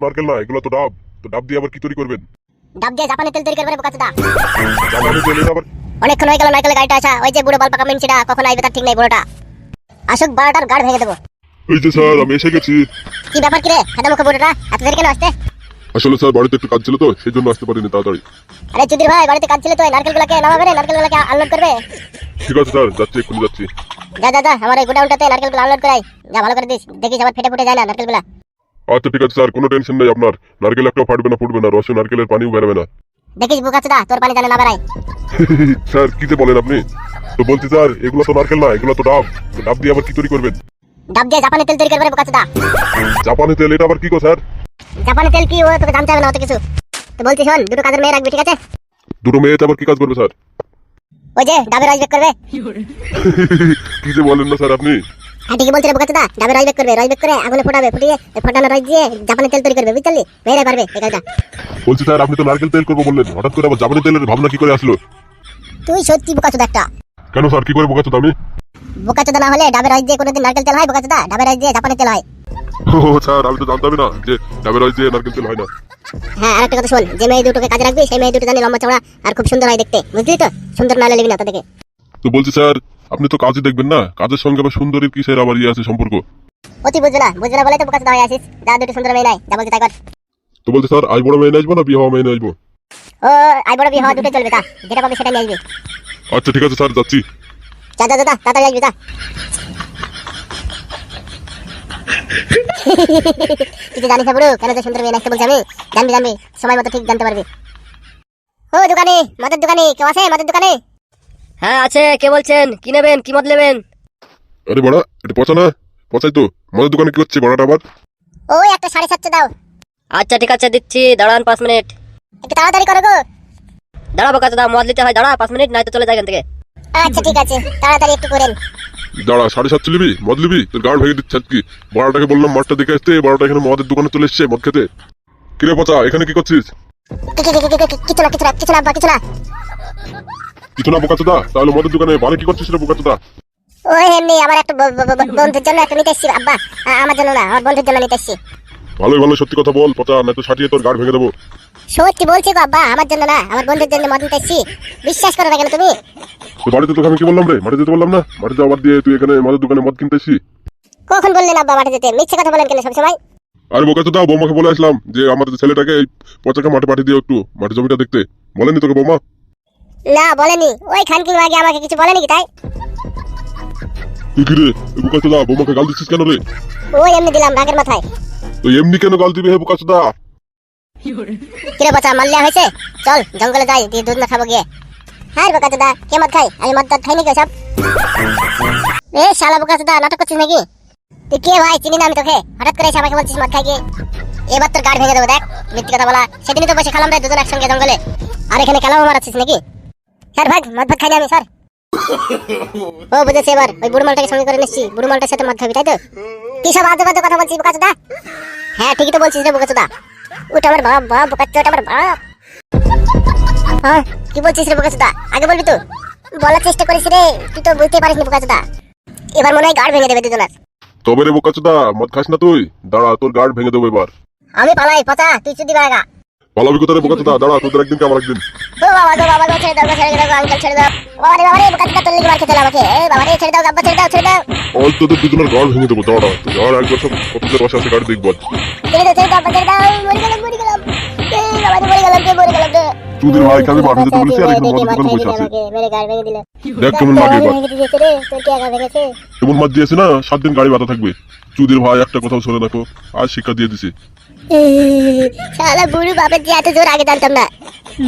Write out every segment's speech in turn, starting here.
নারকেল না, এগুলো তো ডাব। তো ডাব দিয়ে আবার কি তৈরি করবেন? ডাব দিয়ে জাপানি তেল তৈরি করবে বোকাচোদা। জাপানি তেল এটা আবার? অনেকক্ষণ হয়ে গেল নারকেলের গাড়িটা আসা। ওই যে বুড়ো বাল পাকা মিনছিটা কখন আসবে তার ঠিক নেই বুড়োটা। আসুক 12টার গাড় ভেঙে দেবো। এই যে স্যার, আমি এসে গেছি। কি ব্যাপার কি রে খাদা মুখে বুড়োটা, এত দেরি কেন আসতে? আসলে স্যার বাড়িতে একটু কাজ ছিল তো, সেই জন্য আসতে পারিনি তাড়াতাড়ি। আরে চুদির ভাই, বাড়িতে কাজ ছিল তো, নারকেলগুলোকে নামাবে রে, নারকেলগুলোকে আনলোড করবে। ঠিক আছে স্যার, যাচ্ছি, এক্ষুনি যাচ্ছি। যা যা যা, আমার এই গোডাউনটাতে নারকেলগুলো আনলোড করাই। যা ভালো করে দিস, দেখিস আবার ফেটে ফুটে যায় না নারকেলগুলো। আচ্ছা ঠিক আছে স্যার, কোনো টেনশন নেই আপনার। নারকেল একটাও ফাটবে না, ফুটবে না, রসে নারকেলের পানিও বেরোবে না। দেখিস বোকাচোদা, তোর পানি জানে না বেড়ায়। স্যার কি যে বলেন আপনি? তো বলছি স্যার, এগুলো তো নারকেল না, এগুলো তো ডাব। তো ডাব দিয়ে আবার কি তৈরি করবেন? ডাব দিয়ে জাপানি তেল তৈরি করবে বোকাচোদা। জাপানি তেল এটা আবার কি গো স্যার? জাপানি তেল কি ও তোকে জানতে হবে না অত কিছু। তো বলছি শোন, দুটো কাজের মেয়ে রাখবি, ঠিক আছে? দুটো মেয়েতে আবার কি কাজ করবে স্যার? ওই যে ডাবের রাইস বেক করবে। কি যে বলেন না স্যার আপনি? হ্যাঁ ঠিকই বলছি রে বোকাচোদা, ডাবের রাইস বেক করবে, রাইস বেক করে আগুনে ফোটাবে, ফুটিয়ে ফোটানো রাইস দিয়ে জাপানি তেল তৈরি করবে, বুঝলি? মেয়েরা পারবে এই কাজটা। বলছি স্যার, আপনি তো নারকেল তেল করবো বললেন, হঠাৎ করে আবার জাপানি তেলের ভাবনা কি করে আসলো? তুই সত্যি বোকাচোদা একটা। কেন স্যার, কি করে বোকাচ্ছো আমি? বোকাচোদা না হলে ডাবের রাইস দিয়ে কোনোদিন নারকেল তেল হয় বোকাচোদা? ডাবের রাইস দিয়ে জাপানি তেল হয়। ও স্যার, আমি তো জানতামই না যে ডাবের রস দিয়ে নারকেল তেল হয় না। হ্যাঁ আরেকটা কথা শোন, যে মেয়ে দুটোকে কাজে রাখবি সেই মেয়ে দুটো জানি লম্বা চওড়া আর খুব সুন্দর হয় দেখতে, বুঝলি তো? সুন্দর না হলে নিবি না তাদেরকে। তো বলছি স্যার, আপনি তো কাজই দেখবেন না, কাজের সঙ্গে আবার সুন্দরীর কিসের আবার ইয়ে আছে সম্পর্ক? অতি বুঝবে না বলে তো বোকাচোদা হয়ে আসিস। যা দুটো সুন্দর মেয়ে নাই, যা বলছি তাই কর। তো বলছি স্যার, আই বড় মেয়ে নিয়ে আসবো না বিয়ে হওয়া মেয়ে নিয়ে আসবো? ও আই বড় বিয়ে হওয়া দুটো চলবে, তা যেটা পাবি সেটা নিয়ে আসবি। আচ্ছা ঠিক আছে স্যার, যাচ্ছি। যা যা যা তাড়াতাড়ি আসবি যা। তুই জানিস না বুড়ো কেন যে সুন্দর মেয়ে আসতে বলছি আমি? জানবি জানবি, সময় মতো ঠিক জানতে পারবি। ও দোকানে, মদের দোকানে কেউ আছে? মদের দোকানে? হ্যাঁ আছে, কে বলছেন? কি নেবেন, কি মদ নেবেন? আরে বড়া, এটা পচা না? পচাই তো। মদের দোকানে কি হচ্ছে বড়াটা আবার? ওই একটা 750 দাও। আচ্ছা ঠিক আছে, দিচ্ছি, দাঁড়ান 5 মিনিট। একটু তাড়াতাড়ি করো গো। দাঁড়াবো কাছে, দাও মদ নিতে হয়, দাঁড়া 5 মিনিট, নয়তো চলে যায় এখান থেকে। আচ্ছা ঠিক আছে, তাড়াতাড়ি একটু করেন। দাঁড়া, 750 নিবি? মদ নিবি? তোর গাড় ভেঙে দিচ্ছে আজকে। বড়াটাকে বললাম মদটা দেখে আসতে, বড়াটা এখানে মদের দোকানে চলে এসছে মদ খেতে। কিরে পচা, এখানে কি করছিস? কিছু না কিছু না কিছু না আব্বা, কিছু না। কিছু না বোকাচোদা? তাহলে মদের দোকানে বারে কি করছিস রে বোকাচোদা? ওই এমনি আমার একটা বন্ধুর জন্য একটা নিতে এসছি আব্বা। আমার জন্য না, আমার বন্ধুর জন্য নিতে এসছি। ভালোই ভালো সত্যি কথা বল পচা, না তো সাটিয়ে তোর গাড় ভেঙে দেবো। সত্যি বলছি গো আব্বা, আমার জন্য না, আমার বন্ধুর জন্য মদ নিতে এসছি। বিশ্বাস করো না কেন তুমি? তো বাড়িতে তোকে আমি কি বললাম রে, মাঠে যেতে বললাম না? মাঠে যাওয়ার দিয়ে তুই এখানে মদের দোকানে মদ কিনতে এসছিস? কখন বললেন আব্বা মাঠে যেতে? মিথ্যে কথা বলেন কেন সবসময়? আরে বোকাচোদা, বৌমাকে বলে আসলাম যে আমার ছেলেটাকে এই পচাকে মাঠে পাঠিয়ে দিও একটু, মাঠে জমিটা দেখতে। বলেনি তোকে বৌমা? না বলেনি, ওই খানকি মাগে আমাকে কিছু বলেনি কি তাই? তুই কি রে বোকাচোদা, বৌমাকে গাল দিচ্ছিস কেন রে? ওই এমনি দিলাম রাগের মাথায়। তো এমনি কেন গাল দিবি হে বোকাচোদা? কিরে বাচ্চা, মাল্লিয়া হয়েছে? চল জঙ্গলে যাই, দিয়ে দুধ না খাবো গিয়ে। হ্যাঁ বোকাচোদা, কে মদ খাই? আমি মদ খাই নাকি সব? এ শালা বোকাচোদা, নাটক করছিস নাকি? তুই কে ভাই? চিনি না আমি তোকে, হঠাৎ করে এসে আমাকে বলছিস মদ খাই গিয়ে। এবার তোর গাড় ভেঙে দেবো দেখ, মিথ্যে কথা বলা। সেদিনই তো বসে খেলাম রে দুজন একসঙ্গে জঙ্গলে, আর এখানে খেলাম মারাচ্ছিস নাকি? স্যার ভাগ, মদ ভাগ খাইনি আমি স্যার। ও বুঝেছি এবার, ওই বুড়ো মালটাকে সঙ্গে করে নিচ্ছি, বুড়ো মালটার সাথে মদ খাবি তাই তো? কি সব আজে বাজে কথা বলছিস বোকাচোদা? হ্যাঁ ঠিকই তো বলছিস রে বোকাচোদা। ওটা আমার বাপ, বাপ বোকাচোদা, ওটা আমার বাপ। হ্যাঁ কি বলছিস রে বোকাচোদা? আগে বলবি তো। বলার চেষ্টা করিস রে, তুই তো বুঝতে পারিস নি বোকাচোদা। এবার মনে হয় গাড় ভেঙে দেবে দুজনের। তবে রে বোকাচোদা, মদ খাস না তুই? দাঁড়া, তোর গাড় ভেঙে দেবো এবার। আমি পালাই পচা, তুই চুদি বাগা। পালাবি কোথায় রে বোকাচোদা? দাঁড়া, তোদের একদিন কে আমার একদিন। ও বাবা গো, বাবা গো, ছেড়ে দাও গো, ছেড়ে দাও আঙ্কেল, ছেড়ে দাও। বাবা রে বোকাচোদা, তোর লিগে মার খেতে হলো আমাকে। এই বাবা রে, ছেড়ে দাও আব্বা, ছেড়ে দাও, ছেড়ে দাও। অল তোদের দুজনের গাড় ভেঙে দেবো। দাঁড়া, তোর গাড় একবার সব কতদের বসে আছে গাড়ি দেখবো। ছেড়ে দাও আব্বা, ছেড়ে দাও। মরে গেলাম, মরে গেলাম। এই বাবা রে, মরে গেলাম রে, মরে গেলাম রে। চুদির ভাই কাজে মাঠে যেতে বলেছি, আর এখানে মদের দোকানে বসে আছে। মেরে গাড় ভেঙে দিল। দেখ কেমন লাগে এবার। ভেঙে দিয়েছে রে, তোর কি আগা ভেঙেছে? এমন মাছ দিয়েছে না, 7 দিন গাড়ি বাধা থাকবে। চুদির ভাই একটা কথাও শুনে রাখো, আজ শিক্ষা দিয়ে দিছে। শালা বুড়ো বাপের যে এত জোর আগে জানতাম না।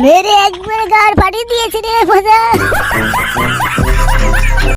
মেরে একবার গাড় ফাটিয়ে দিয়েছে রে ভোজা।